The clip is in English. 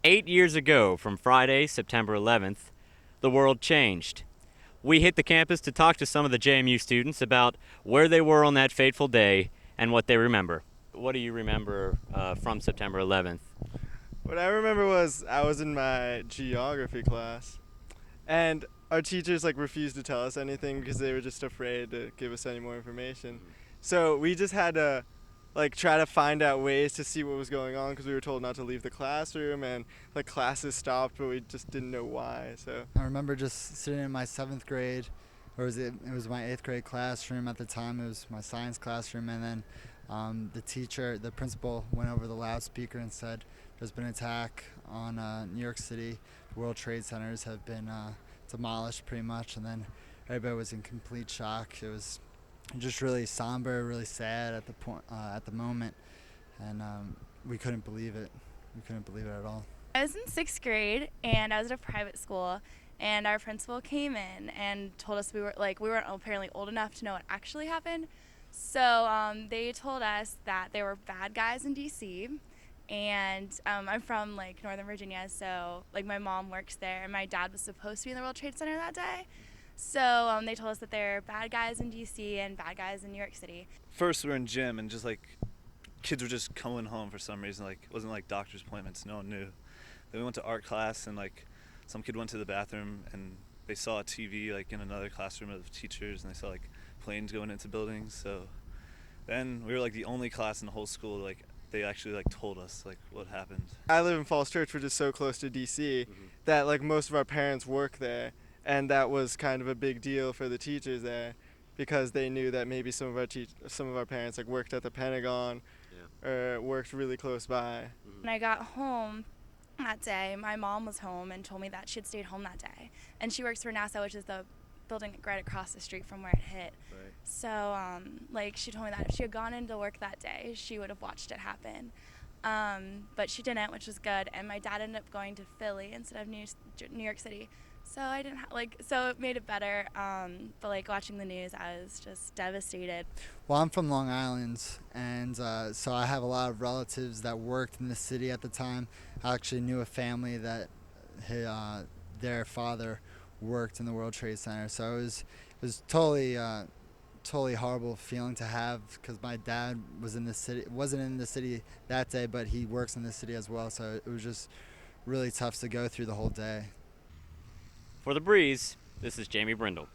8 years ago, from Friday, September 11th, the world changed. We hit the campus to talk to some of the JMU students about where they were on that fateful day and what they remember. What do you remember from September 11th? What I remember was I was in my geography class, and our teachers refused to tell us anything because they were just afraid to give us any more information. So we just had to try to find out ways to see what was going on because we were told not to leave the classroom, and classes stopped, but we just didn't know why. So I remember just sitting in my seventh grade, or it was my eighth grade classroom at the time. It was my science classroom, and then the principal, went over the loudspeaker and said, "There's been an attack on New York City. The World Trade Centers have been demolished, pretty much." And then everybody was in complete shock. It was just really somber, really sad at the moment, and we couldn't believe it. We couldn't believe it at all. I was in sixth grade and I was at a private school, and our principal came in and told us we weren't apparently old enough to know what actually happened. So they told us that there were bad guys in DC, and I'm from Northern Virginia, so my mom works there, and my dad was supposed to be in the World Trade Center that day. So they told us that there are bad guys in DC and bad guys in New York City. First, we were in gym, and just kids were just coming home for some reason. It wasn't doctor's appointments. No one knew. Then we went to art class, and some kid went to the bathroom, and they saw a TV in another classroom of teachers, and they saw planes going into buildings. So then we were the only class in the whole school. They actually told us what happened. I live in Falls Church, which is so close to DC that most of our parents work there, and that was kind of a big deal for the teachers there because they knew that maybe some of our parents worked at the Pentagon, or worked really close by. When I got home that day, my mom was home and told me that she had stayed home that day, and she works for NASA, which is the building right across the street from where it hit. Right. So she told me that if she had gone into work that day, she would have watched it happen, but she didn't, which was good. And my dad ended up going to Philly instead of New York City, so I didn't so it made it better. But watching the news, I was just devastated. Well, I'm from Long Island, and so I have a lot of relatives that worked in the city at the time. I actually knew a family that their father worked in the World Trade Center, so it was totally horrible feeling to have, because my dad wasn't in the city that day, but he works in the city as well, so it was just really tough to go through the whole day. For The Breeze, this is Jamie Brindle.